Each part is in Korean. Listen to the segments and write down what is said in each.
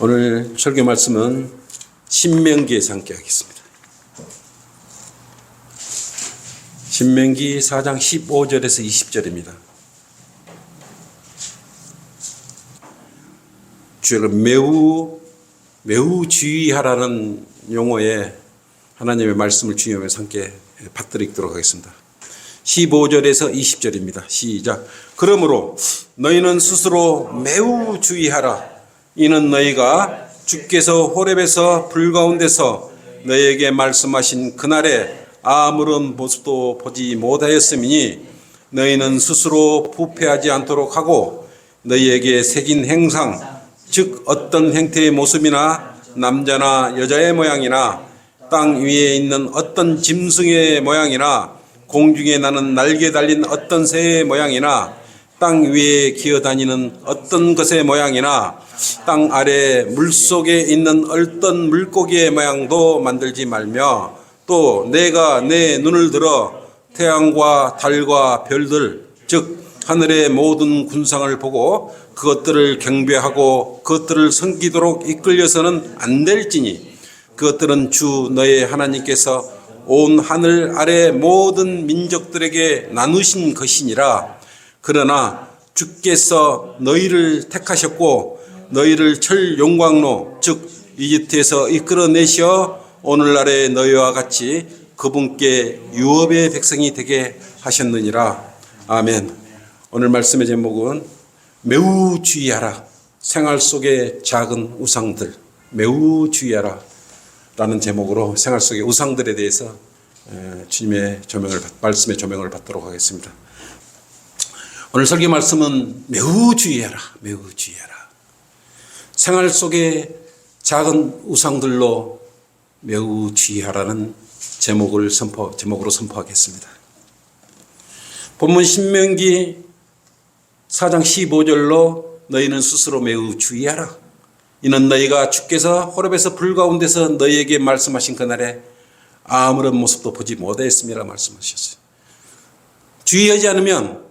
오늘 설교 말씀은 신명기에서 함께 하겠습니다. 신명기 4장 15절에서 20절입니다. 주의를 매우 주의하라는 용어에 하나님의 말씀을 중요하면서 함께 받들이도록 하겠습니다. 15절에서 20절입니다. 시작. 그러므로 너희는 스스로 매우 주의하라. 이는 너희가 주께서 호렙에서 불 가운데서 너희에게 말씀하신 그날에 아무런 모습도 보지 못하였음이니 너희는 스스로 부패하지 않도록 하고 너희에게 새긴 행상 즉 어떤 형태의 모습이나 남자나 여자의 모양이나 땅 위에 있는 어떤 짐승의 모양이나 공중에 나는 날개 달린 어떤 새의 모양이나 땅 위에 기어다니는 어떤 것의 모양이나 땅 아래 물속에 있는 어떤 물고기의 모양도 만들지 말며 또 내가 내 눈을 들어 태양과 달과 별들 즉 하늘의 모든 군상을 보고 그것들을 경배하고 그것들을 섬기도록 이끌려서는 안 될지니 그것들은 주 너의 하나님께서 온 하늘 아래 모든 민족들에게 나누신 것이니라. 그러나 주께서 너희를 택하셨고 너희를 철 용광로 즉 이집트에서 이끌어내셔 오늘날의 너희와 같이 그분께 유업의 백성이 되게 하셨느니라. 아멘. 오늘 말씀의 제목은 매우 주의하라. 생활 속의 작은 우상들 매우 주의하라 라는 제목으로 생활 속의 우상들에 대해서 주님의 말씀의 조명을 받도록 하겠습니다. 오늘 설교 말씀은 매우 주의하라. 매우 주의하라. 생활 속의 작은 우상들로 매우 주의하라는 제목으로 선포하겠습니다. 본문 신명기 4장 15절로 너희는 스스로 매우 주의하라. 이는 너희가 주께서 호렙에서 불 가운데서 너희에게 말씀하신 그날에 아무런 모습도 보지 못하였음이라 말씀하셨어요. 주의하지 않으면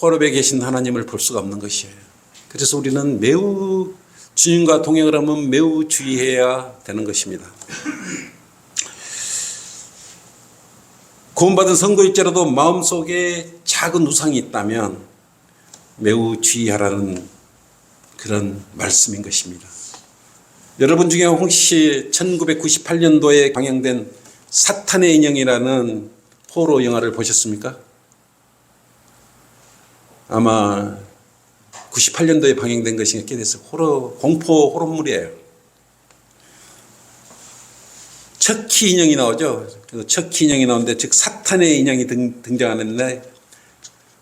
호렙에 계신 하나님을 볼 수가 없는 것이에요. 그래서 우리는 매우 주님과 동행을 하면 매우 주의해야 되는 것입니다. 구원받은 선거일자라도 마음속에 작은 우상이 있다면 매우 주의하라는 그런 말씀인 것입니다. 여러분 중에 혹시 1998년도에 방영된 사탄의 인형이라는 호러 영화를 보셨습니까? 아마 98년도에 방영된 것이 꽤 됐어요. 공포 호러물이에요. 척키 인형이 나오죠. 척키 인형이 나오는데 즉 사탄의 인형이 등장하는데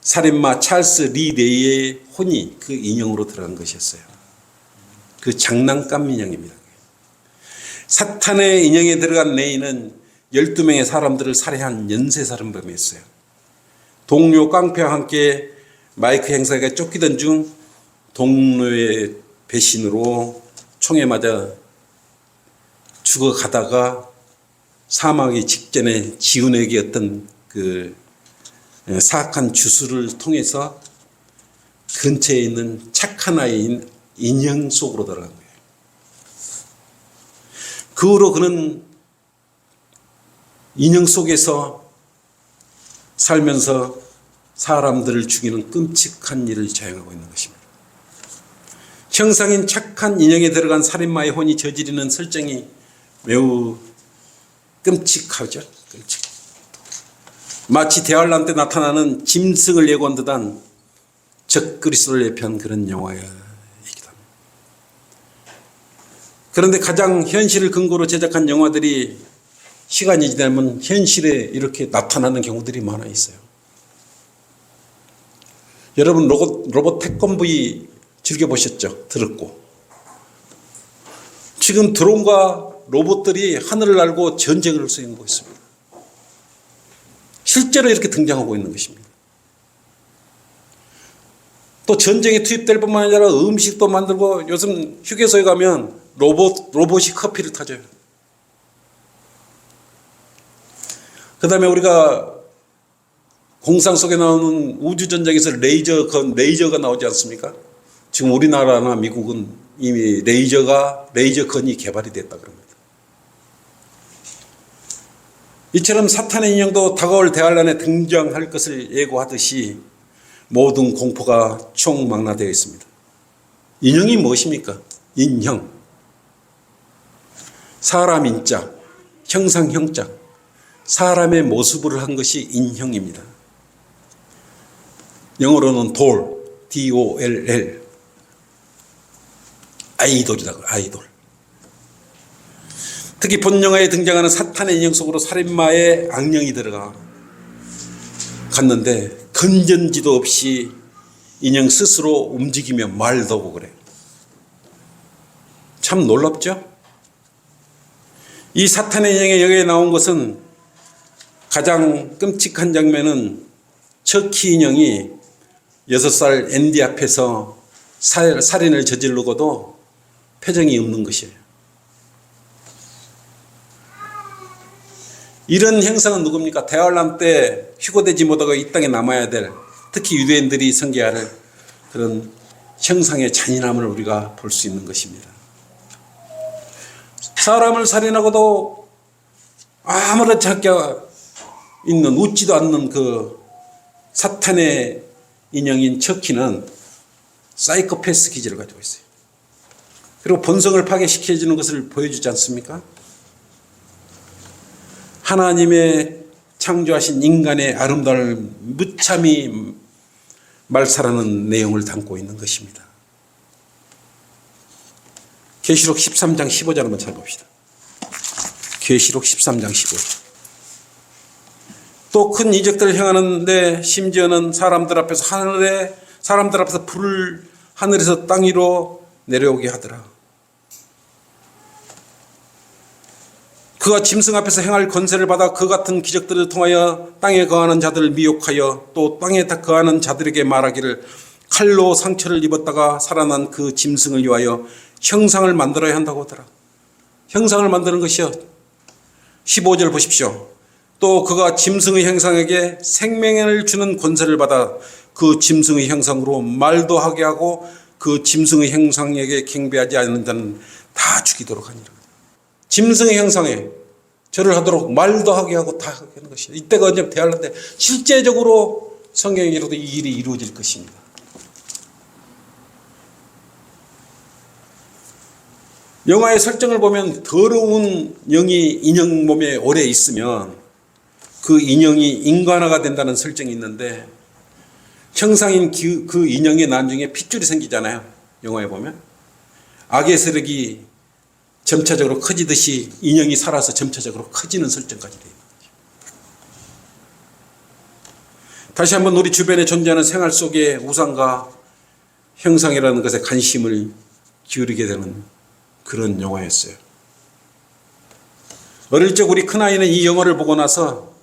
살인마 찰스 리 레이의 혼이 그 인형으로 들어간 것이었어요. 그 장난감 인형입니다. 사탄의 인형에 들어간 레이는 12명의 사람들을 살해한 연쇄살인범이었어요. 동료 깡패와 함께 마이크 행사에 쫓기던 중 동료의 배신으로 총에 맞아 죽어가다가 사망하기 직전에 지훈에게 어떤 그 사악한 주술을 통해서 근처에 있는 착한 아이인 인형 속으로 들어간 거예요. 그 후로 그는 인형 속에서 살면서 사람들을 죽이는 끔찍한 일을 자행하고 있는 것입니다. 형상인 착한 인형에 들어간 살인마의 혼이 저지르는 설정이 매우 끔찍하죠. 마치 대환란 때 나타나는 짐승을 예고한 듯한 적그리스도를 예표한 그런 영화이기도 합니다. 그런데 가장 현실을 근거로 제작한 영화들이 시간이 지나면 현실에 이렇게 나타나는 경우들이 많아 있어요. 여러분 로봇 태권브이 즐겨보셨죠? 들었고. 지금 드론과 로봇들이 하늘을 날고 전쟁을 수행하고 있습니다. 실제로 이렇게 등장하고 있는 것입니다. 또 전쟁에 투입될 뿐만 아니라 음식도 만들고 요즘 휴게소에 가면 로봇이 커피를 타줘요. 그 다음에 우리가 공상 속에 나오는 우주전쟁에서 레이저가 나오지 않습니까? 지금 우리나라나 미국은 이미 레이저 건이 개발이 됐다 그럽니다. 이처럼 사탄의 인형도 다가올 대환란에 등장할 것을 예고하듯이 모든 공포가 총망라되어 있습니다. 인형이 무엇입니까? 인형. 사람 인자, 형상 형자, 사람의 모습을 한 것이 인형입니다. 영어로는 돌, D-O-L-L, 아이돌이라고, 아이돌. 특히 본 영화에 등장하는 사탄의 인형 속으로 살인마의 악령이 들어가 갔는데 건전지도 없이 인형 스스로 움직이며 말도 하고 그래요. 참 놀랍죠? 이 사탄의 인형이 여기에 나온 것은 가장 끔찍한 장면은 척키 인형이 6살 앤디 앞에서 살인을 저지르고도 표정이 없는 것이에요. 이런 형상은 누굽니까? 대환란 때 휴거되지 못하고 이 땅에 남아야 될, 특히 유대인들이 섬겨야 할 그런 형상의 잔인함을 우리가 볼 수 있는 것입니다. 사람을 살인하고도 아무렇지 않게 있는, 웃지도 않는 그 사탄의 인형인 척키는 사이코패스 기질을 가지고 있어요. 그리고 본성을 파괴시켜주는 것을 보여주지 않습니까? 하나님의 창조하신 인간의 아름다움을 무참히 말살하는 내용을 담고 있는 것입니다. 계시록 13장 15절 한번 찾아봅시다. 계시록 13장 15절. 또 큰 이적들을 행하는데 심지어는 사람들 앞에서 불을 하늘에서 땅 위로 내려오게 하더라. 그가 짐승 앞에서 행할 권세를 받아 그 같은 기적들을 통하여 땅에 거하는 자들을 미혹하여 또 땅에 거하는 자들에게 말하기를 칼로 상처를 입었다가 살아난 그 짐승을 위하여 형상을 만들어야 한다고 하더라. 형상을 만드는 것이요. 15절 보십시오. 또 그가 짐승의 형상에게 생명을 주는 권세를 받아 그 짐승의 형상으로 말도 하게 하고 그 짐승의 형상에게 경배하지 않는 자는 다 죽이도록 하니라. 짐승의 형상에 절을 하도록 말도 하게 하고 다 하게 하는 것이다. 이때가 언제 대환란 때 실제적으로 성경에서도 이 일이 이루어질 것입니다. 영화의 설정을 보면 더러운 영이 인형 몸에 오래 있으면 그 인형이 인간화가 된다는 설정이 있는데 형상인 그 인형의 나중에 핏줄이 생기잖아요. 영화에 보면 악의 세력이 점차적으로 커지듯이 인형이 살아서 점차적으로 커지는 설정까지 돼요. 다시 한번 우리 주변에 존재하는 생활 속에 우상과 형상이라는 것에 관심을 기울이게 되는 그런 영화였어요. 어릴 적 우리 큰아이는 이 영화를 보고 나서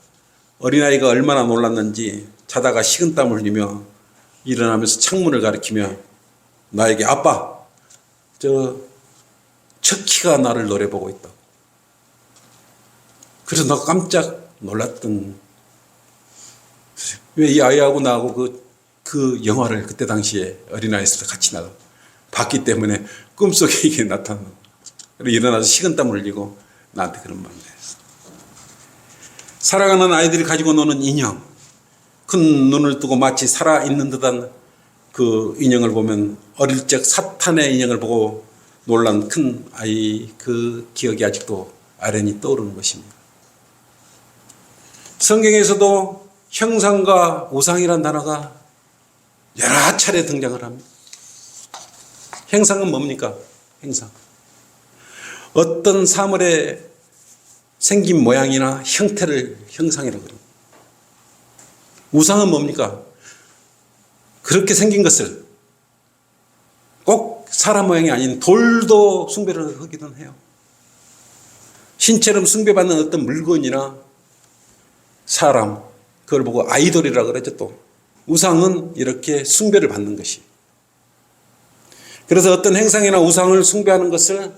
어린아이가 얼마나 놀랐는지 자다가 식은땀을 흘리며 일어나면서 창문을 가리키며 나에게 아빠, 척키가 나를 노려보고 있다. 그래서 나 깜짝 놀랐던, 왜 이 아이하고 나하고 그 영화를 그때 당시에 어린아이였을 때 같이 봤기 때문에 꿈속에 이게 나타나는 거예요. 그리고 일어나서 식은땀을 흘리고 나한테 그런 말을 했어. 사랑하는 아이들이 가지고 노는 인형, 큰 눈을 뜨고 마치 살아있는 듯한 그 인형을 보면 어릴 적 사탄의 인형을 보고 놀란 큰 아이 그 기억이 아직도 아련히 떠오르는 것입니다. 성경에서도 형상과 우상이라는 단어가 여러 차례 등장을 합니다. 형상은 뭡니까? 형상. 어떤 사물의 생긴 모양이나 형태를 형상이라고 합니다. 우상은 뭡니까? 그렇게 생긴 것을 꼭 사람 모양이 아닌 돌도 숭배를 하기도 해요. 신처럼 숭배받는 어떤 물건이나 사람, 그걸 보고 아이돌이라고 그러죠. 또 우상은 이렇게 숭배를 받는 것이. 그래서 어떤 행상이나 우상을 숭배하는 것을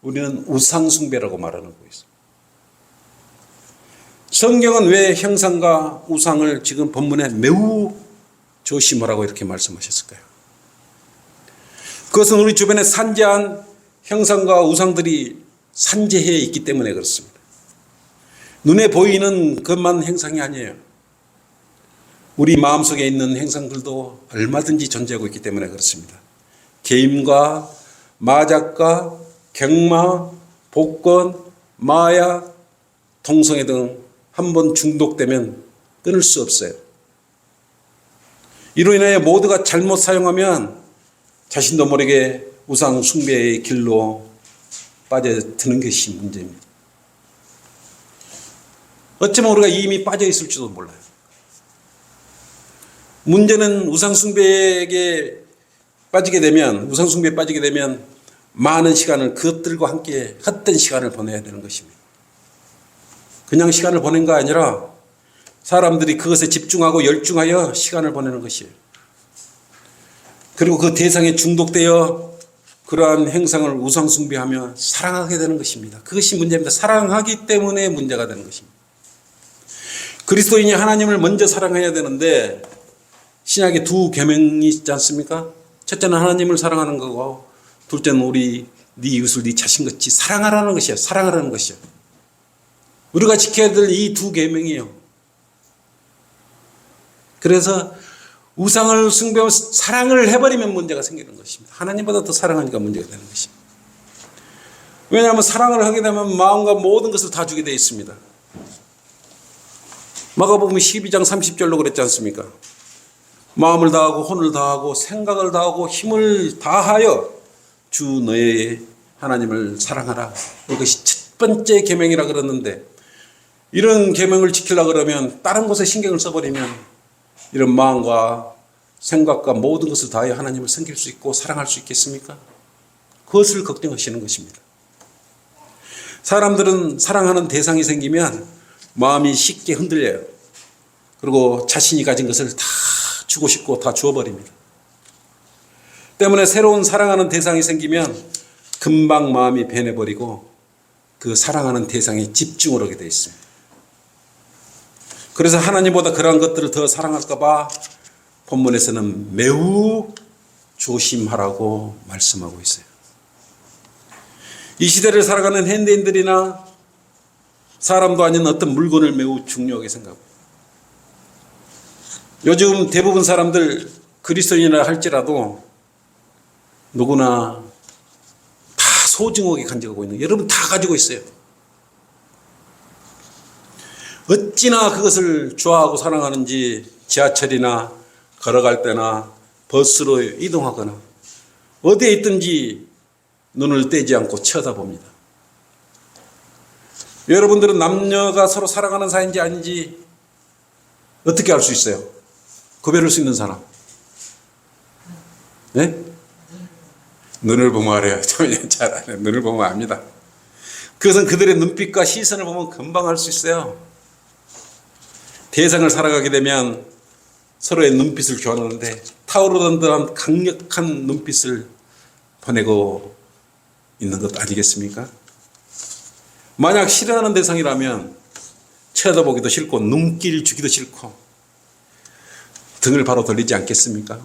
우리는 우상숭배라고 말하는 거예요. 성경은 왜 형상과 우상을 지금 본문에 매우 조심하라고 이렇게 말씀하셨을까요? 그것은 우리 주변에 산재한 형상과 우상들이 산재해 있기 때문에 그렇습니다. 눈에 보이는 것만 형상이 아니에요. 우리 마음속에 있는 형상들도 얼마든지 존재하고 있기 때문에 그렇습니다. 게임과 마작과 경마, 복권, 마약, 동성애 등 한번 중독되면 끊을 수 없어요. 이로 인해 모두가 잘못 사용하면 자신도 모르게 우상 숭배의 길로 빠져드는 것이 문제입니다. 어쩌면 우리가 이미 빠져 있을지도 몰라요. 문제는 우상 숭배에 빠지게 되면 많은 시간을 그것들과 함께 헛된 시간을 보내야 되는 것입니다. 그냥 시간을 보낸 거 아니라 사람들이 그것에 집중하고 열중하여 시간을 보내는 것이에요. 그리고 그 대상에 중독되어 그러한 행상을 우상 숭배하며 사랑하게 되는 것입니다. 그것이 문제입니다. 사랑하기 때문에 문제가 되는 것입니다. 그리스도인이 하나님을 먼저 사랑해야 되는데 신약에 두 계명이 있지 않습니까? 첫째는 하나님을 사랑하는 거고 둘째는 네 이웃을 네 자신같이 사랑하라는 것이에요. 사랑하라는 것이요. 우리가 지켜야 될 이 두 계명이에요. 그래서 우상을 숭배하며 사랑을 해버리면 문제가 생기는 것입니다. 하나님보다 더 사랑하니까 문제가 되는 것입니다. 왜냐하면 사랑을 하게 되면 마음과 모든 것을 다 주게 되어 있습니다. 마가복음 12장 30절로 그랬지 않습니까? 마음을 다하고 혼을 다하고 생각을 다하고 힘을 다하여 주 너의 하나님을 사랑하라. 이것이 첫 번째 계명이라 그랬는데 이런 계명을 지키려고 그러면 다른 곳에 신경을 써버리면 이런 마음과 생각과 모든 것을 다하여 하나님을 섬길 수 있고 사랑할 수 있겠습니까? 그것을 걱정하시는 것입니다. 사람들은 사랑하는 대상이 생기면 마음이 쉽게 흔들려요. 그리고 자신이 가진 것을 다 주고 싶고 다 주어버립니다. 때문에 새로운 사랑하는 대상이 생기면 금방 마음이 변해버리고 그 사랑하는 대상에 집중을 하게 되어 있습니다. 그래서 하나님보다 그러한 것들을 더 사랑할까 봐 본문에서는 매우 조심하라고 말씀하고 있어요. 이 시대를 살아가는 현대인들이나 사람도 아닌 어떤 물건을 매우 중요하게 생각합니다. 요즘 대부분 사람들 그리스도인이라 할지라도 누구나 다 소중하게 간직하고 있는, 여러분 다 가지고 있어요. 어찌나 그것을 좋아하고 사랑하는지 지하철이나 걸어갈 때나 버스로 이동하거나 어디에 있든지 눈을 떼지 않고 쳐다봅니다. 여러분들은 남녀가 서로 사랑하는 사이인지 아닌지 어떻게 알 수 있어요? 구별할 수 있는 사람? 네? 눈을 보면 알아요. 저는 잘 알아요. 눈을 보면 압니다. 그것은 그들의 눈빛과 시선을 보면 금방 알 수 있어요. 대상을 살아가게 되면 서로의 눈빛을 교환하는데 타오르던 강력한 눈빛을 보내고 있는 것 아니겠습니까? 만약 싫어하는 대상이라면 쳐다보기도 싫고 눈길 주기도 싫고 등을 바로 돌리지 않겠습니까?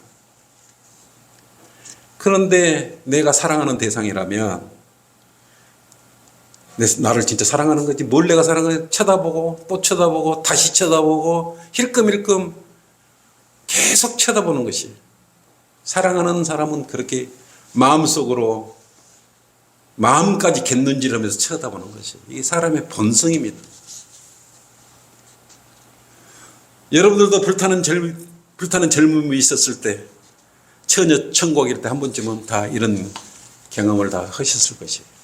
그런데 내가 사랑하는 대상이라면 나를 진짜 사랑하는 거지 뭘 내가 사랑하는, 쳐다보고 또 쳐다보고 다시 쳐다보고 힐끔힐끔 계속 쳐다보는 것이, 사랑하는 사람은 그렇게 마음속으로 마음까지 갯눈질하면서 쳐다보는 것이 이게 사람의 본성입니다. 여러분들도 불타는 젊음이 있었을 때 처녀 천국일 때 한 번쯤은 다 이런 경험을 다 하셨을 것이에요.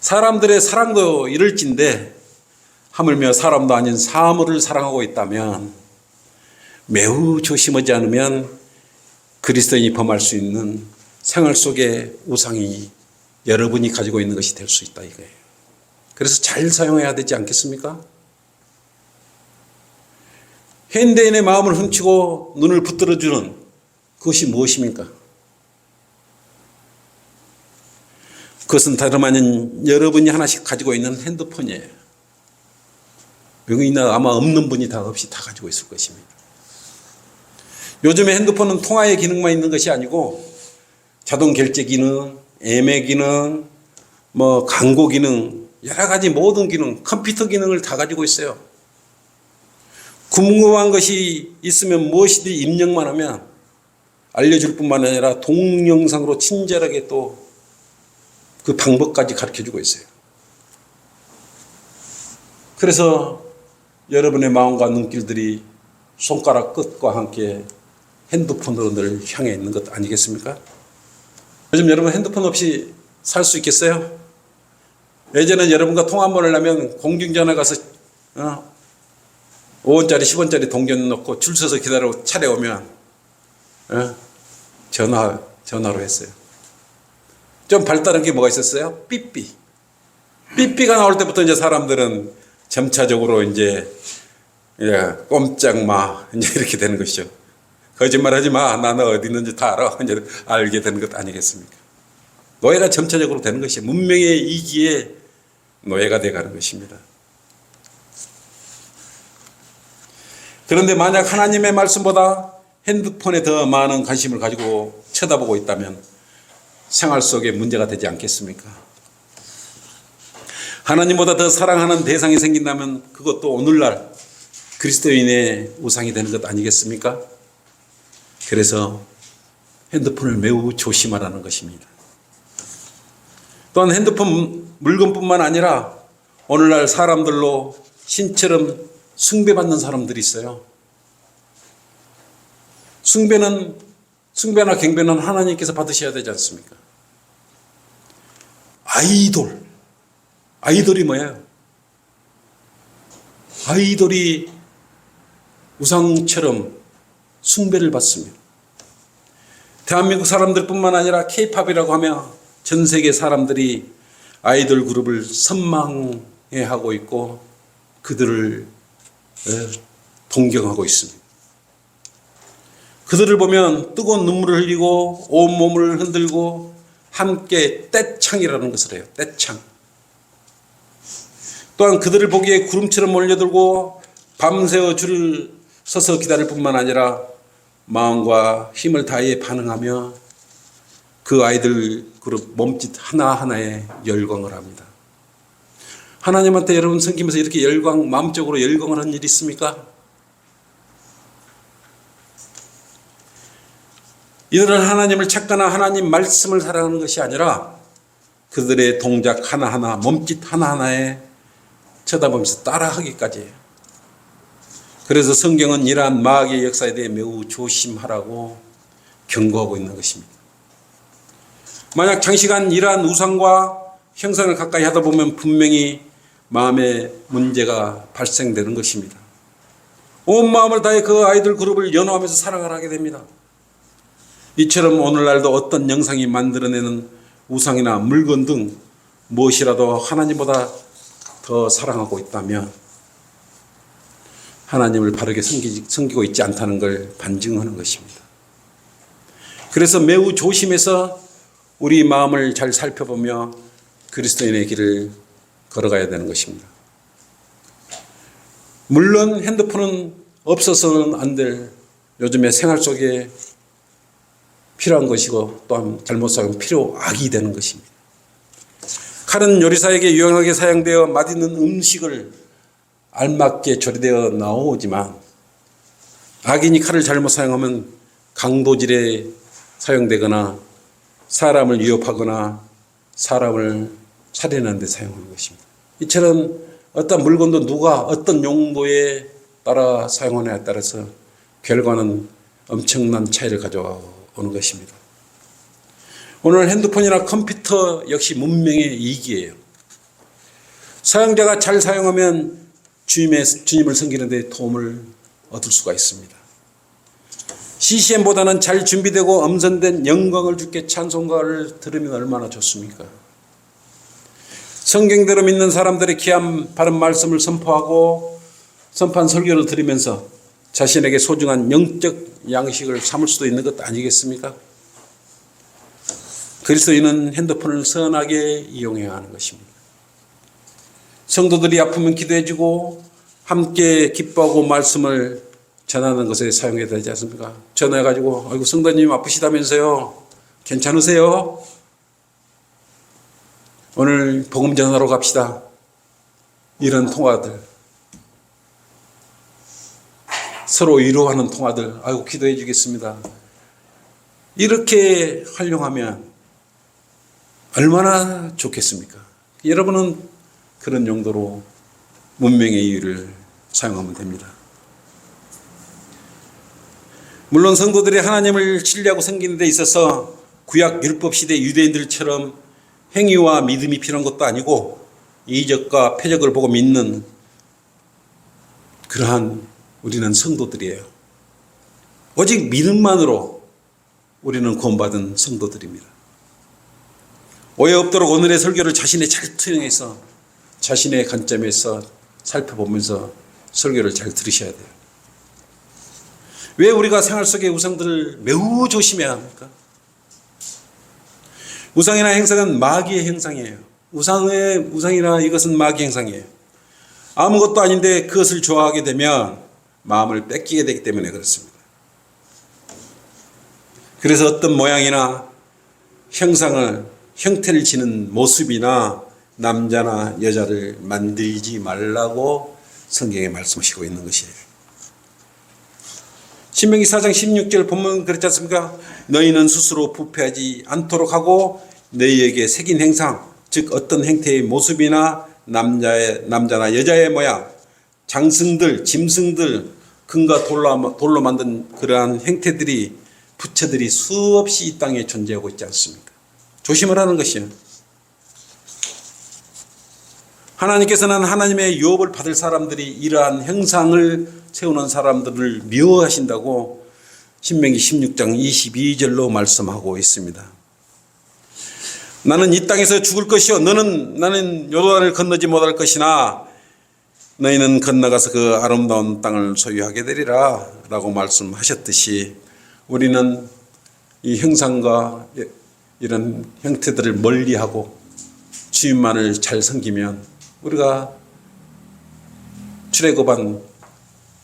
사람들의 사랑도 이럴진데 하물며 사람도 아닌 사물을 사랑하고 있다면 매우 조심하지 않으면 그리스도인이 범할 수 있는 생활 속의 우상이 여러분이 가지고 있는 것이 될 수 있다 이거예요. 그래서 잘 사용해야 되지 않겠습니까? 현대인의 마음을 훔치고 눈을 붙들어주는 그것이 무엇입니까? 그것은 다름 아닌 여러분이 하나씩 가지고 있는 핸드폰이에요. 여기 아마 없는 분이 다 없이 다 가지고 있을 것입니다. 요즘에 핸드폰은 통화의 기능만 있는 것이 아니고 자동 결제 기능, 예매 기능, 뭐 광고 기능, 여러 가지 모든 기능, 컴퓨터 기능을 다 가지고 있어요. 궁금한 것이 있으면 무엇이든 입력만 하면 알려줄 뿐만 아니라 동영상으로 친절하게 또 그 방법까지 가르쳐주고 있어요. 그래서 여러분의 마음과 눈길들이 손가락 끝과 함께 핸드폰으로 늘 향해 있는 것 아니겠습니까? 요즘 여러분 핸드폰 없이 살 수 있겠어요? 예전에 여러분과 통화 한번 하려면 공중전화 가서 5원짜리 10원짜리 동전 넣고 줄 서서 기다리고 차례 오면 전화로 했어요. 좀 발달한 게 뭐가 있었어요? 삐삐. 삐삐가 나올 때부터 이제 사람들은 점차적으로 이제 꼼짝 마 이제 이렇게 되는 것이죠. 거짓말하지 마. 나 너 어디 있는지 다 알아. 이제 알게 되는 것 아니겠습니까? 노예가 점차적으로 되는 것이 문명의 이기에 노예가 돼가는 것입니다. 그런데 만약 하나님의 말씀보다 핸드폰에 더 많은 관심을 가지고 쳐다보고 있다면 생활 속에 문제가 되지 않겠습니까? 하나님보다 더 사랑하는 대상이 생긴다면 그것도 오늘날 그리스도인의 우상이 되는 것 아니겠습니까? 그래서 핸드폰을 매우 조심하라는 것입니다. 또한 핸드폰 물건뿐만 아니라 오늘날 사람들로 신처럼 숭배받는 사람들이 있어요. 숭배나 경배는 하나님께서 받으셔야 되지 않습니까? 아이돌이 뭐예요? 아이돌이 우상처럼 숭배를 받습니다. 대한민국 사람들뿐만 아니라 K-팝이라고 하며 전 세계 사람들이 아이돌 그룹을 선망해하고 있고 그들을 동경하고 있습니다. 그들을 보면 뜨거운 눈물을 흘리고 온몸을 흔들고 함께 떼창이라는 것을 해요. 떼창. 또한 그들을 보기에 구름처럼 몰려들고 밤새워 줄을 서서 기다릴 뿐만 아니라 마음과 힘을 다해 반응하며 그 아이들 그룹 몸짓 하나하나에 열광을 합니다. 하나님한테 여러분 섬기면서 이렇게 마음적으로 열광을 한 일이 있습니까? 이들은 하나님을 찾거나 하나님 말씀을 사랑하는 것이 아니라 그들의 동작 하나하나, 몸짓 하나하나에 쳐다보면서 따라하기까지 해요. 그래서 성경은 이러한 마귀의 역사에 대해 매우 조심하라고 경고하고 있는 것입니다. 만약 장시간 이러한 우상과 형상을 가까이 하다 보면 분명히 마음에 문제가 발생되는 것입니다. 온 마음을 다해 그 아이들 그룹을 연호하면서 사랑을 하게 됩니다. 이처럼 오늘날도 어떤 영상이 만들어내는 우상이나 물건 등 무엇이라도 하나님보다 더 사랑하고 있다면 하나님을 바르게 섬기고 있지 않다는 걸 반증하는 것입니다. 그래서 매우 조심해서 우리 마음을 잘 살펴보며 그리스도인의 길을 걸어가야 되는 것입니다. 물론 핸드폰은 없어서는 안 될 요즘의 생활 속에 필요한 것이고 또한 잘못 사용하면 필요악이 되는 것입니다. 칼은 요리사에게 유용하게 사용되어 맛있는 음식을 알맞게 조리되어 나오지만 악인이 칼을 잘못 사용하면 강도질에 사용되거나 사람을 위협하거나 사람을 살인하는 데 사용하는 것입니다. 이처럼 어떤 물건도 누가 어떤 용도에 따라 사용하느냐에 따라서 결과는 엄청난 차이를 가져오는 것입니다. 오늘 핸드폰이나 컴퓨터 역시 문명의 이기예요. 사용자가 잘 사용하면 주님을 섬기는 데 도움을 얻을 수가 있습니다. CCM보다는 잘 준비되고 엄선된 영광을 주께 찬송가를 들으면 얼마나 좋습니까? 성경대로 믿는 사람들의 귀한 바른 말씀을 선포하고 선포한 설교를 들으면서 자신에게 소중한 영적 양식을 삼을 수도 있는 것 아니겠습니까? 그리스도인은 핸드폰을 선하게 이용해야 하는 것입니다. 성도들이 아프면 기도해주고 함께 기뻐하고 말씀을 전하는 것에 사용해야 되지 않습니까? 전화해가지고 아이고 성도님 아프시다면서요. 괜찮으세요? 오늘 복음 전하러 갑시다. 이런 통화들, 서로 위로하는 통화들, 아이고 기도해 주겠습니다. 이렇게 활용하면 얼마나 좋겠습니까? 여러분은 그런 용도로 문명의 이유를 사용하면 됩니다. 물론 성도들이 하나님을 신뢰하고 섬기는 데 있어서 구약 율법 시대 유대인들처럼 행위와 믿음이 필요한 것도 아니고 이적과 표적을 보고 믿는 그러한 우리는 성도들이에요. 오직 믿음만으로 우리는 구원받은 성도들입니다. 오해 없도록 오늘의 설교를 자신의 잘 투영해서 자신의 관점에서 살펴보면서 설교를 잘 들으셔야 돼요. 왜 우리가 생활 속의 우상들을 매우 조심해야 합니까? 우상이나 행상은 마귀의 행상이에요. 우상이나 이것은 마귀의 행상이에요. 아무것도 아닌데 그것을 좋아하게 되면 마음을 뺏기게 되기 때문에 그렇습니다. 그래서 어떤 모양이나 형태를 지는 모습이나 남자나 여자를 만들지 말라고 성경에 말씀하시고 있는 것이에요. 신명기 4장 16절 본문 그렇지 않습니까? 너희는 스스로 부패하지 않도록 하고 너희에게 새긴 행상, 즉 어떤 형태의 모습이나 남자나 여자의 모양, 장승들, 짐승들, 금과 돌로 만든 그러한 형태들이 부처들이 수없이 이 땅에 존재하고 있지 않습니까? 조심을 하는 것이에요. 하나님께서는 하나님의 유업을 받을 사람들이 이러한 형상을 세우는 사람들을 미워하신다고 신명기 16장 22절로 말씀하고 있습니다. 나는 이 땅에서 죽을 것이요 나는 요단을 건너지 못할 것이나 너희는 건너가서 그 아름다운 땅을 소유하게 되리라 라고 말씀하셨듯이 우리는 이 형상과 이런 형태들을 멀리하고 주님만을 잘 섬기면 우리가 출애굽한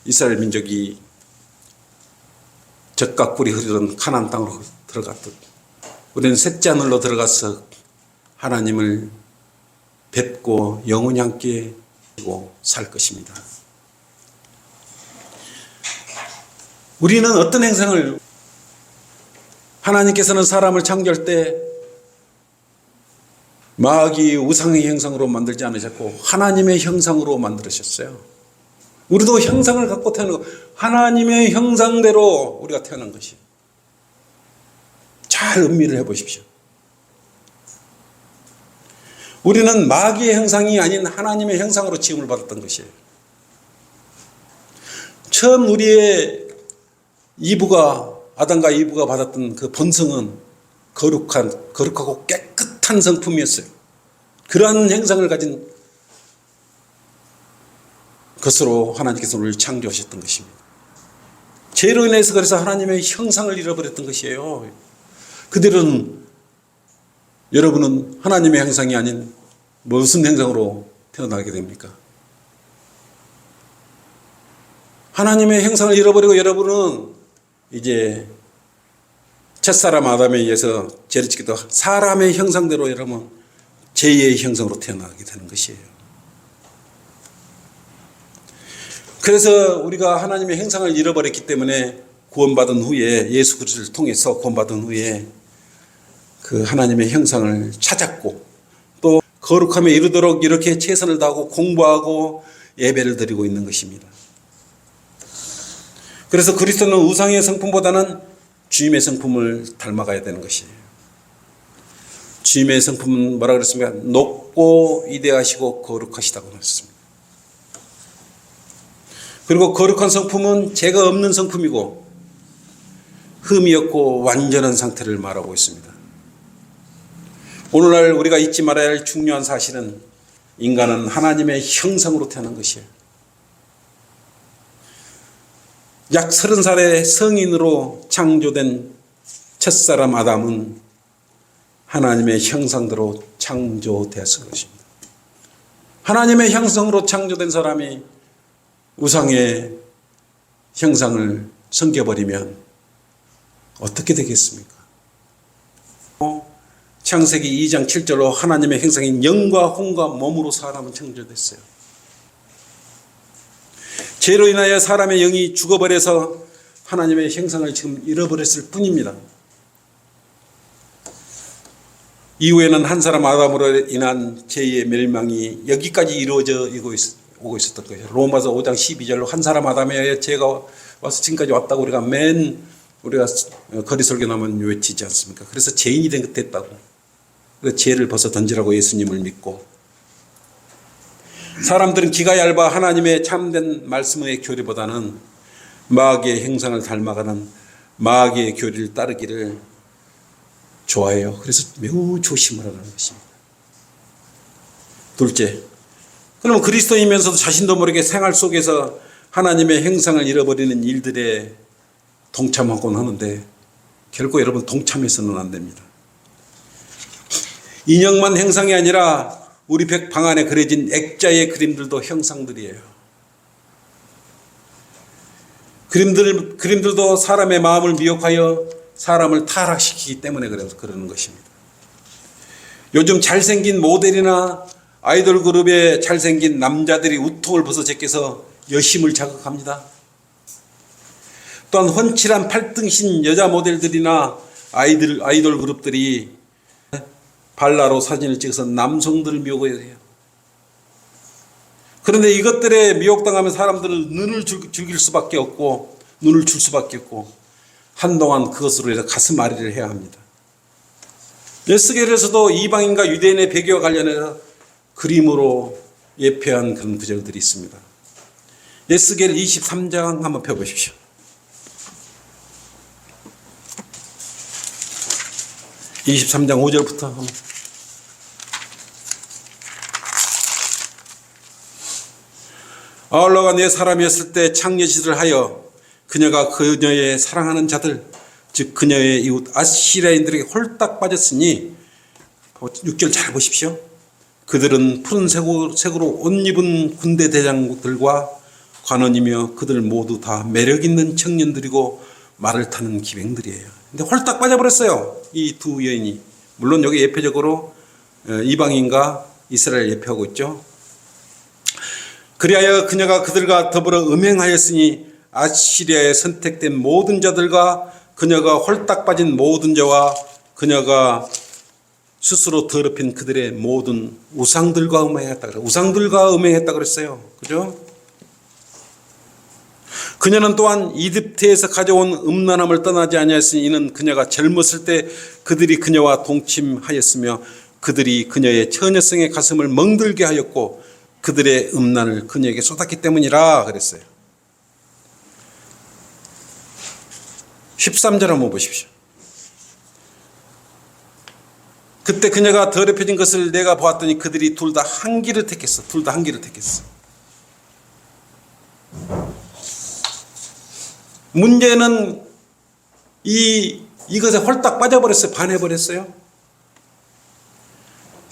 이스라엘 민족이 젖과 꿀이 흐르던 가나안 땅으로 들어갔듯 우리는 셋째 하늘로 들어가서 하나님을 뵙고 영원히 함께 살 것입니다. 우리는 어떤 행상을 하나님께서는 사람을 창조할 때 마귀 우상의 형상으로 만들지 않으셨고 하나님의 형상으로 만들으셨어요. 우리도 형상을 갖고 태어난 거 하나님의 형상대로 우리가 태어난 것이. 잘 음미를 해보십시오. 우리는 마귀의 형상이 아닌 하나님의 형상으로 지음을 받았던 것이에요. 처음 우리의 아담과 이브가 받았던 그 본성은 거룩하고 깨끗한 성품이었어요. 그러한 형상을 가진 것으로 하나님께서 우리를 창조하셨던 것입니다. 죄로 인해서 그래서 하나님의 형상을 잃어버렸던 것이에요. 그들은 여러분은 하나님의 형상이 아닌 무슨 형상으로 태어나게 됩니까? 하나님의 형상을 잃어버리고 여러분은 이제 첫사람 아담에 의해서 죄를 짓기도 사람의 형상대로 여러분 제2의 형상으로 태어나게 되는 것이에요. 그래서 우리가 하나님의 형상을 잃어버렸기 때문에 구원받은 후에 예수 그리스도를 통해서 구원받은 후에 그 하나님의 형상을 찾았고 또 거룩함에 이르도록 이렇게 최선을 다하고 공부하고 예배를 드리고 있는 것입니다. 그래서 그리스도는 우상의 성품보다는 주님의 성품을 닮아가야 되는 것이에요. 주님의 성품은 뭐라 그랬습니까? 높고 위대하시고 거룩하시다고 말했습니다. 그리고 거룩한 성품은 죄가 없는 성품이고 흠이 없고 완전한 상태를 말하고 있습니다. 오늘날 우리가 잊지 말아야 할 중요한 사실은 인간은 하나님의 형상으로 태어난 것이에요. 약 30살의 성인으로 창조된 첫사람 아담은 하나님의 형상대로 창조되었을 것입니다. 하나님의 형상으로 창조된 사람이 우상의 형상을 섬겨버리면 어떻게 되겠습니까? 창세기 2장 7절로 하나님의 형상인 영과 혼과 몸으로 사람은 창조됐어요. 죄로 인하여 사람의 영이 죽어버려서 하나님의 형상을 지금 잃어버렸을 뿐입니다. 이후에는 한 사람 아담으로 인한 죄의 멸망이 여기까지 이루어져 오고 있었던 거예요. 로마서 5장 12절로 한 사람 아담에 의해 죄가 와서 지금까지 왔다고 우리가 거리설교 나면 외치지 않습니까? 그래서 죄인이 됐다고. 그래서 죄를 벗어 던지라고 예수님을 믿고, 사람들은 기가 얇아 하나님의 참된 말씀의 교리보다는 마귀의 형상을 닮아가는 마귀의 교리를 따르기를 좋아해요. 그래서 매우 조심을 하는 것입니다. 둘째, 그러면 그리스도이면서도 자신도 모르게 생활 속에서 하나님의 형상을 잃어버리는 일들에 동참하곤 하는데 결코 여러분 동참해서는 안 됩니다. 인형만 형상이 아니라 우리 방 안에 그려진 액자의 그림들도 형상들이에요. 그림들도 사람의 마음을 미혹하여 사람을 타락시키기 때문에 그러는 것입니다. 요즘 잘생긴 모델이나 아이돌 그룹의 잘생긴 남자들이 우통을 벗어 제껴서 여심을 자극합니다. 또한 훤칠한 팔등신 여자 모델들이나 아이돌 그룹들이 발라로 사진을 찍어서 남성들을 미혹해요. 그런데 이것들에 미혹당하면 사람들은 눈을 죽일 수밖에 없고 눈을 줄 수밖에 없고 한동안 그것으로 해서 가슴 아리를 해야 합니다. 에스겔에서도 이방인과 유대인의 배교와 관련해서 그림으로 예표한 그런 구절들이 있습니다. 에스겔 23장 한번 펴보십시오. (23장) 5절부터 한번. 아울러가 내 사람이었을 때 창녀짓을 하여 그녀가 그녀의 사랑하는 자들 즉 그녀의 이웃 아시리아인들에게 홀딱 빠졌으니 6절 잘 보십시오. 그들은 푸른 색으로 옷 입은 군대 대장들과 관원이며 그들 모두 다 매력 있는 청년들이고 말을 타는 기병들이에요. 근데 홀딱 빠져버렸어요. 이 두 여인이. 물론 여기 예표적으로 이방인과 이스라엘 예표하고 있죠. 그리하여 그녀가 그들과 더불어 음행하였으니 아시리아에 선택된 모든 자들과 그녀가 홀딱 빠진 모든 자와 그녀가 스스로 더럽힌 그들의 모든 우상들과 음행했다 그래요. 우상들과 음행했다 그랬어요. 그죠? 그녀는 또한 이집트에서 가져온 음란함을 떠나지 아니하였으니 이는 그녀가 젊었을 때 그들이 그녀와 동침하였으며 그들이 그녀의 처녀성의 가슴을 멍들게 하였고 그들의 음란을 그녀에게 쏟았기 때문이라 그랬어요. 13절 한번 보십시오. 그때 그녀가 더럽혀진 것을 내가 보았더니 그들이 둘 다 한 길을 택했어. 둘 다 한 길을 택했어. 문제는 이것에 홀딱 빠져버렸어요. 반해버렸어요.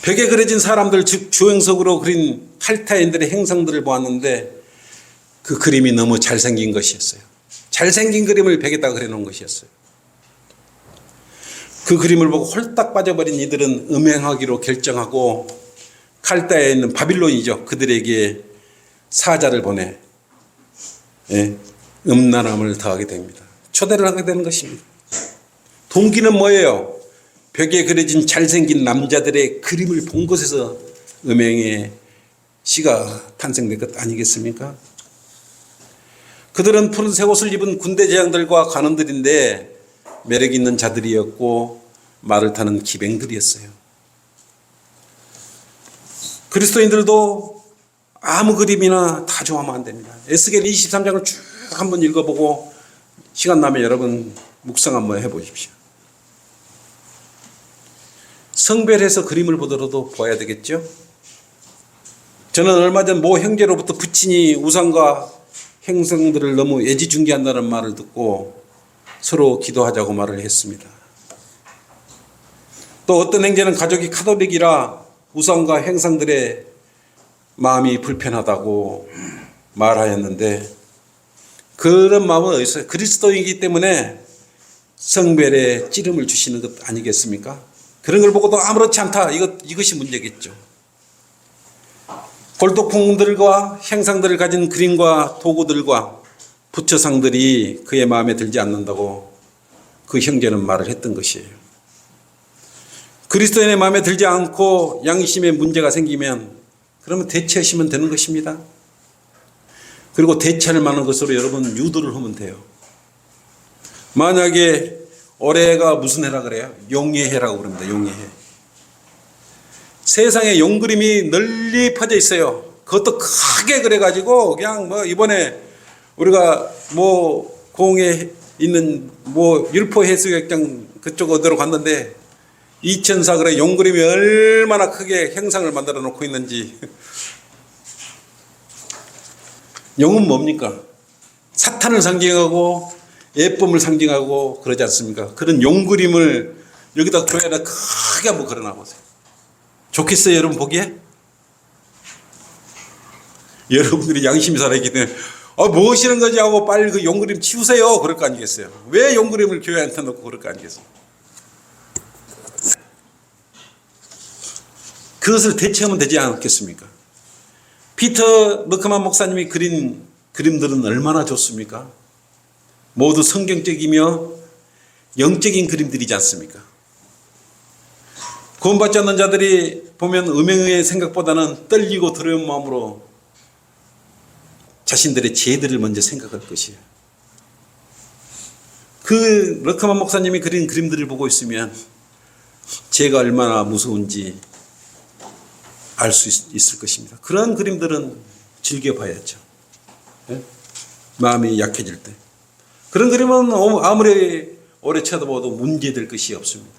벽에 그려진 사람들, 즉 주행석으로 그린 칼타인들의 행상들을 보았는데 그 그림이 너무 잘생긴 것이었어요. 잘생긴 그림을 벽에다가 그려놓은 것이었어요. 그 그림을 보고 홀딱 빠져버린 이들은 음행하기로 결정하고 칼다에 있는 바빌론이죠. 그들에게 사자를 보내 음란함을 더하게 됩니다. 초대를 하게 되는 것입니다. 동기는 뭐예요? 벽에 그려진 잘생긴 남자들의 그림을 본 곳에서 음행의 씨가 탄생된 것 아니겠습니까? 그들은 푸른색 옷을 입은 군대 제장들과 관원들인데 매력 있는 자들이었고 말을 타는 기병들이었어요. 그리스도인들도 아무 그림이나 다 좋아하면 안 됩니다. 에스겔 23장을 쭉 한번 읽어보고 시간 나면 여러분 묵상 한번 해보십시오. 성별해서 그림을 보더라도 보아야 되겠죠. 저는 얼마 전 모 형제로부터 부친이 우상과 행성들을 너무 애지중지한다는 말을 듣고 서로 기도하자고 말을 했습니다. 또 어떤 형제는 가족이 카톨릭이라 우상과 행성들의 마음이 불편하다고 말하였는데 그런 마음은 어디 있어요? 그리스도이기 때문에 성별에 찌름을 주시는 것 아니겠습니까? 그런 걸 보고도 아무렇지 않다. 이것이 문제겠죠. 골동품들과 형상들을 가진 그림과 도구들과 부처상들이 그의 마음에 들지 않는다고 그 형제는 말을 했던 것이에요. 그리스도인의 마음에 들지 않고 양심에 문제가 생기면 그러면 대체하시면 되는 것입니다. 그리고 대체할 만한 것으로 여러분 유도를 하면 돼요. 만약에 올해가 무슨 해라 그래요? 용해해라고 그럽니다. 용해해. 세상에 용그림이 널리 퍼져 있어요. 그것도 크게 그래가지고 그냥 뭐 이번에 우리가 뭐 공에 있는 뭐 율포 해수욕장 그쪽 어디로 갔는데 2004 용그림이 얼마나 크게 형상을 만들어 놓고 있는지. 용은 뭡니까? 사탄을 상징하고 예쁨을 상징하고 그러지 않습니까? 그런 용그림을 여기다 교회에다 크게 한번 걸어놔보세요. 좋겠어요, 여러분 보기에? 여러분들이 양심이 살아있기 때문에 뭐 하시는 거지 하고 빨리 그 용그림 치우세요. 그럴 거 아니겠어요? 왜 용그림을 교회한테 놓고 그럴 거 아니겠어요? 그것을 대체하면 되지 않겠습니까? 피터 르크만 목사님이 그린 그림들은 얼마나 좋습니까? 모두 성경적이며 영적인 그림들이지 않습니까? 구원받지 않는 자들이 보면 음행의 생각보다는 떨리고 두려운 마음으로 자신들의 죄들을 먼저 생각할 것이에요. 그 르크만 목사님이 그린 그림들을 보고 있으면 죄가 얼마나 무서운지 알 수 있을 것입니다. 그런 그림들은 즐겨봐야죠. 네? 마음이 약해질 때. 그런 그림은 아무리 오래 쳐다봐도 문제될 것이 없습니다.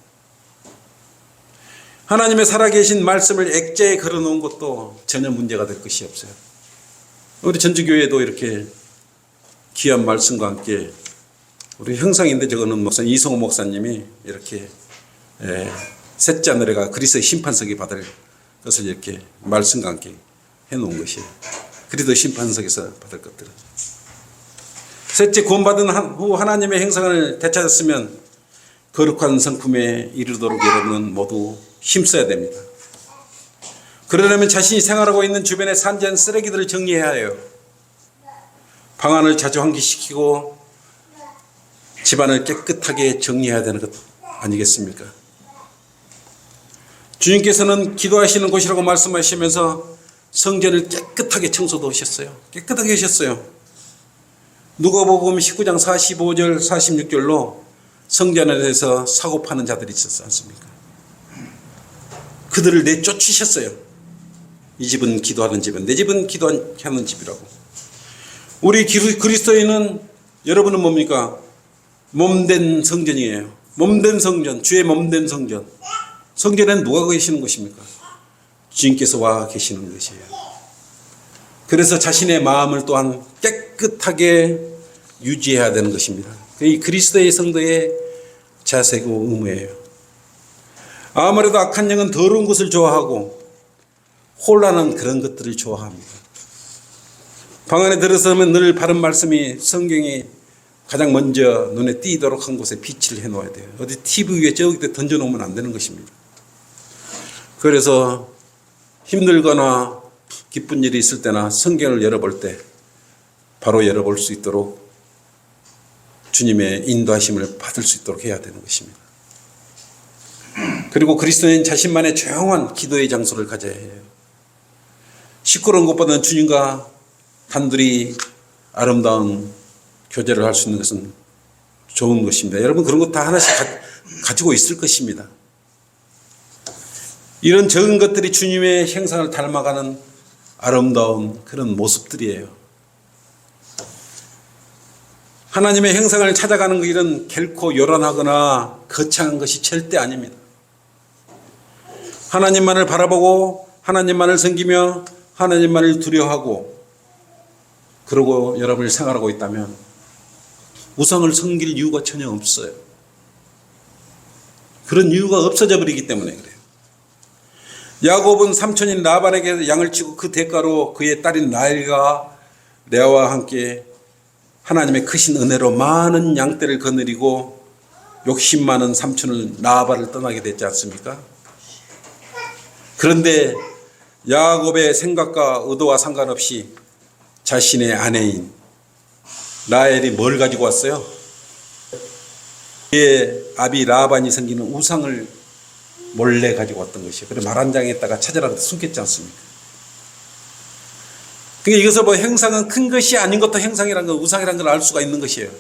하나님의 살아계신 말씀을 액자에 걸어놓은 것도 전혀 문제가 될 것이 없어요. 우리 전주교회도 이렇게 귀한 말씀과 함께 우리 형상인데 저거는 목사님 이성호 목사님이 이렇게 셋째 하늘에가 그리스도의 심판석이 받을 것을 이렇게 말씀과 함께 해놓은 것이에요. 그리스도 심판석에서 받을 것들은. 셋째 구원받은 후 하나님의 형상을 되찾았으면 거룩한 성품에 이르도록 여러분은 모두 힘써야 됩니다. 그러려면 자신이 생활하고 있는 주변의 산재한 쓰레기들을 정리해야 해요. 방안을 자주 환기시키고 집안을 깨끗하게 정리해야 되는 것 아니겠습니까? 주님께서는 기도하시는 곳이라고 말씀하시면서 성전을 깨끗하게 청소도 하셨어요. 깨끗하게 하셨어요. 누가복음 19장 45절 46절로 성전 안에서 사고 파는 자들이 있었지 않습니까? 그들을 내쫓으셨어요. 이 집은 기도하는 집은 내 집은 기도하는 집이라고. 우리 그리스도인은 여러분은 뭡니까? 몸된 성전이에요. 몸된 성전, 주의 몸된 성전. 성전에는 누가 계시는 것입니까? 주님께서 와 계시는 것이에요. 그래서 자신의 마음을 또한 깨끗하게 유지해야 되는 것입니다. 이 그리스도의 성도의 자세고 의무예요. 아무래도 악한 영은 더러운 것을 좋아하고 혼란한 그런 것들을 좋아합니다. 방 안에 들어서면 늘 바른 말씀이 성경이 가장 먼저 눈에 띄도록 한 곳에 빛을 해놓아야 돼요. 어디 TV 위에 저기 던져놓으면 안 되는 것입니다. 그래서 힘들거나 기쁜 일이 있을 때나 성경을 열어볼 때 바로 열어볼 수 있도록 주님의 인도하심을 받을 수 있도록 해야 되는 것입니다. 그리고 그리스도인 자신만의 조용한 기도의 장소를 가져야 해요. 시끄러운 것보다는 주님과 단둘이 아름다운 교제를 할 수 있는 것은 좋은 것입니다. 여러분 그런 것 다 하나씩 가지고 있을 것입니다. 이런 적은 것들이 주님의 형상을 닮아가는 아름다운 그런 모습들이에요. 하나님의 형상을 찾아가는 일은 결코 요란하거나 거창한 것이 절대 아닙니다. 하나님만을 바라보고 하나님만을 섬기며 하나님만을 두려워하고 그러고 여러분이 생활하고 있다면 우상을 섬길 이유가 전혀 없어요. 그런 이유가 없어져 버리기 때문에 그래요. 야곱은 삼촌인 라반에게 양을 치고 그 대가로 그의 딸인 라헬과 레아와 함께 하나님의 크신 은혜로 많은 양떼를 거느리고 욕심 많은 삼촌을 라반을 떠나게 됐지 않습니까? 그런데 야곱의 생각과 의도와 상관없이 자신의 아내인 라헬이 뭘 가지고 왔어요? 그의 아비 라반이 섬기는 우상을 몰래 가지고 왔던 것이에요. 그래서 말 한 장에다가 찾으라고 숨겼지 않습니까? 그러니까 이것을 뭐 행상은 큰 것이 아닌 것도 행상이라는 것, 우상이라는 걸 알 수가 있는 것이에요.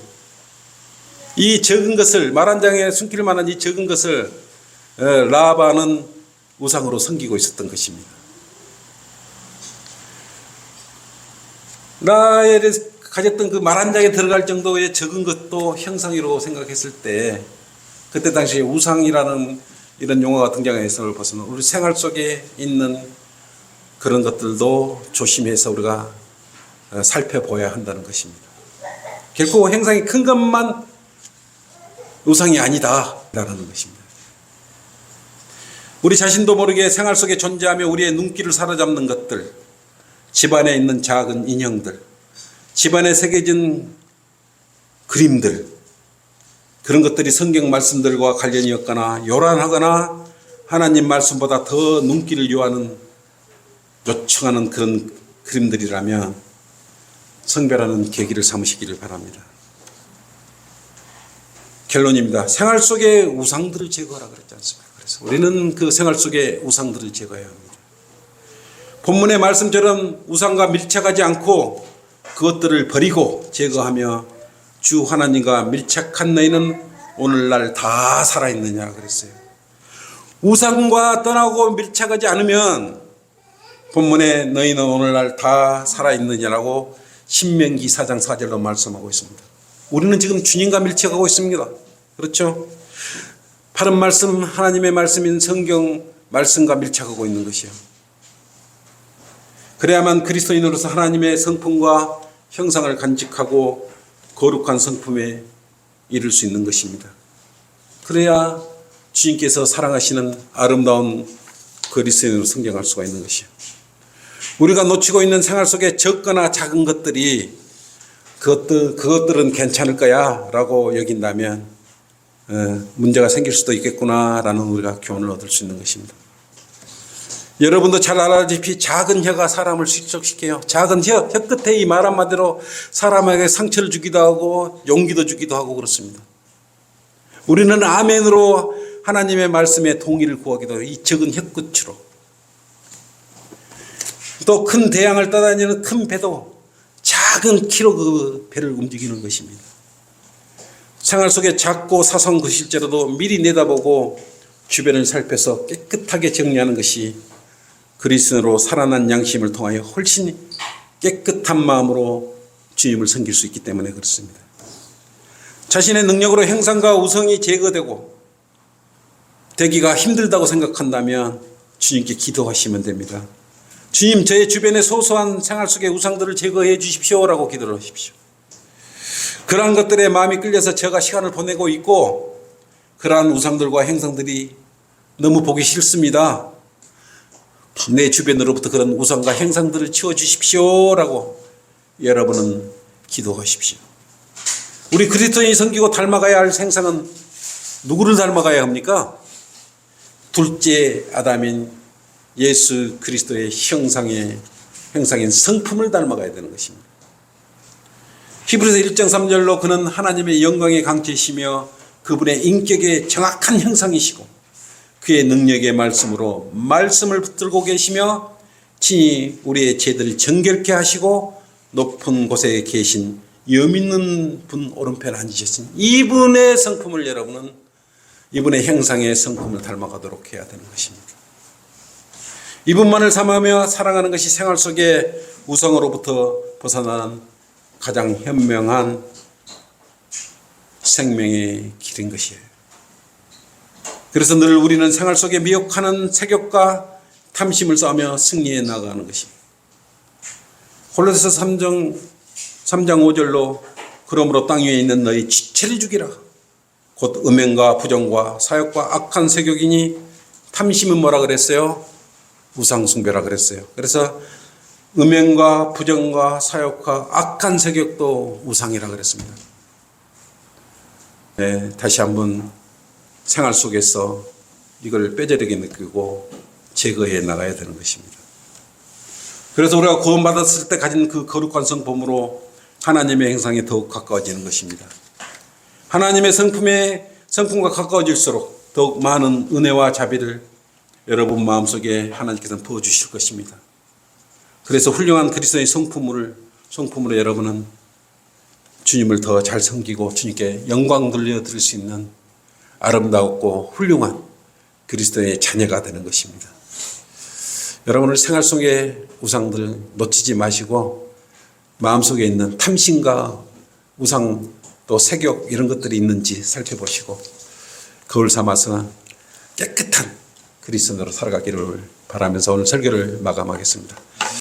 이 적은 것을, 말 한 장에 숨길 만한 이 적은 것을 라반은 우상으로 섬기고 있었던 것입니다. 라헬이 가졌던 그 말 한 장에 들어갈 정도의 적은 것도 형상이라고 생각했을 때, 그때 당시에 우상이라는 이런 용어가 등장해서 벗어나 우리 생활 속에 있는 그런 것들도 조심해서 우리가 살펴봐야 한다는 것입니다. 결코 행상이 큰 것만 우상이 아니다라는 것입니다. 우리 자신도 모르게 생활 속에 존재하며 우리의 눈길을 사로잡는 것들, 집안에 있는 작은 인형들, 집안에 새겨진 그림들, 그런 것들이 성경 말씀들과 관련이 없거나 요란하거나 하나님 말씀보다 더 눈길을 요청하는 그런 그림들이라면 성별하는 계기를 삼으시기를 바랍니다. 결론입니다. 생활 속의 우상들을 제거하라 그랬지 않습니까? 그래서 우리는 그 생활 속의 우상들을 제거해야 합니다. 본문의 말씀처럼 우상과 밀착하지 않고 그것들을 버리고 제거하며 주 하나님과 밀착한 너희는 오늘날 다 살아있느냐 그랬어요. 우상과 떠나고 밀착하지 않으면 본문에 너희는 오늘날 다 살아있느냐라고 신명기 4장 4절로 말씀하고 있습니다. 우리는 지금 주님과 밀착하고 있습니다. 그렇죠? 바른 말씀, 하나님의 말씀인 성경 말씀과 밀착하고 있는 것이요. 그래야만 그리스도인으로서 하나님의 성품과 형상을 간직하고 거룩한 성품에 이를 수 있는 것입니다. 그래야 주님께서 사랑하시는 아름다운 그리스도인으로 성장할 수가 있는 것이요. 우리가 놓치고 있는 생활 속에 적거나 작은 것들이 그것들은 괜찮을 거야 라고 여긴다면 문제가 생길 수도 있겠구나라는 우리가 교훈을 얻을 수 있는 것입니다. 여러분도 잘 알다시피 작은 혀가 사람을 실족시켜요. 작은 혀 끝에 이 말 한마디로 사람에게 상처를 주기도 하고 용기도 주기도 하고 그렇습니다. 우리는 아멘으로 하나님의 말씀에 동의를 구하기도 해요. 이 적은 혀 끝으로. 또 큰 대양을 떠다니는 큰 배도 작은 키로 그 배를 움직이는 것입니다. 생활 속에 작고 사소한 것일지라도 미리 내다보고 주변을 살펴서 깨끗하게 정리하는 것이 그리스도로 살아난 양심을 통하여 훨씬 깨끗한 마음으로 주님을 섬길 수 있기 때문에 그렇습니다. 자신의 능력으로 형상과 우상이 제거되고 되기가 힘들다고 생각한다면 주님께 기도하시면 됩니다. 주님, 저의 주변의 소소한 생활 속의 우상들을 제거해 주십시오라고 기도를 하십시오. 그러한 것들에 마음이 끌려서 제가 시간을 보내고 있고 그러한 우상들과 행상들이 너무 보기 싫습니다. 내 주변으로부터 그런 우상과 행상들을 치워주십시오라고 여러분은 기도하십시오. 우리 그리스도인이 섬기고 닮아가야 할 행상은 누구를 닮아가야 합니까? 둘째 아담인 예수 그리스도의 형상인 성품을 닮아가야 되는 것입니다. 히브리서 1장 3절로 그는 하나님의 영광의 강체이시며 그분의 인격의 정확한 형상이시고 그의 능력의 말씀으로 말씀을 붙들고 계시며 친히 우리의 죄들을 정결케 하시고 높은 곳에 계신 염 있는 분 오른편에 앉으신 이분의 성품을 여러분은 이분의 형상의 성품을 닮아가도록 해야 되는 것입니다. 이분만을 삼으며 사랑하는 것이 생활 속에 우상으로부터 벗어나는 가장 현명한 생명의 길인 것이에요. 그래서 늘 우리는 생활 속에 미혹하는 색욕과 탐심을 싸우며 승리해 나가는 것입니다. 홀로새서 3장 5절로 그러므로 땅 위에 있는 너희 지체를 죽이라. 곧 음행과 부정과 사욕과 악한 색욕이니 탐심은 뭐라 그랬어요? 우상숭배라 그랬어요. 그래서 음행과 부정과 사욕과 악한 색욕도 우상이라 그랬습니다. 다시 한번 생활 속에서 이걸 뼈저리게 느끼고 제거해 나가야 되는 것입니다. 그래서 우리가 구원받았을 때 가진 그 거룩한 성품으로 하나님의 형상에 더욱 가까워지는 것입니다. 하나님의 성품과 가까워질수록 더욱 많은 은혜와 자비를 여러분 마음속에 하나님께서는 부어주실 것입니다. 그래서 훌륭한 그리스도의 성품으로 여러분은 주님을 더 잘 섬기고 주님께 영광 돌려드릴 수 있는 아름다웠고 훌륭한 그리스도의 자녀가 되는 것입니다. 여러분의 생활 속의 우상들 놓치지 마시고 마음속에 있는 탐심과 우상 또 색욕 이런 것들이 있는지 살펴보시고 거울 삼아서 깨끗한 그리스도인으로 살아가기를 바라면서 오늘 설교를 마감하겠습니다.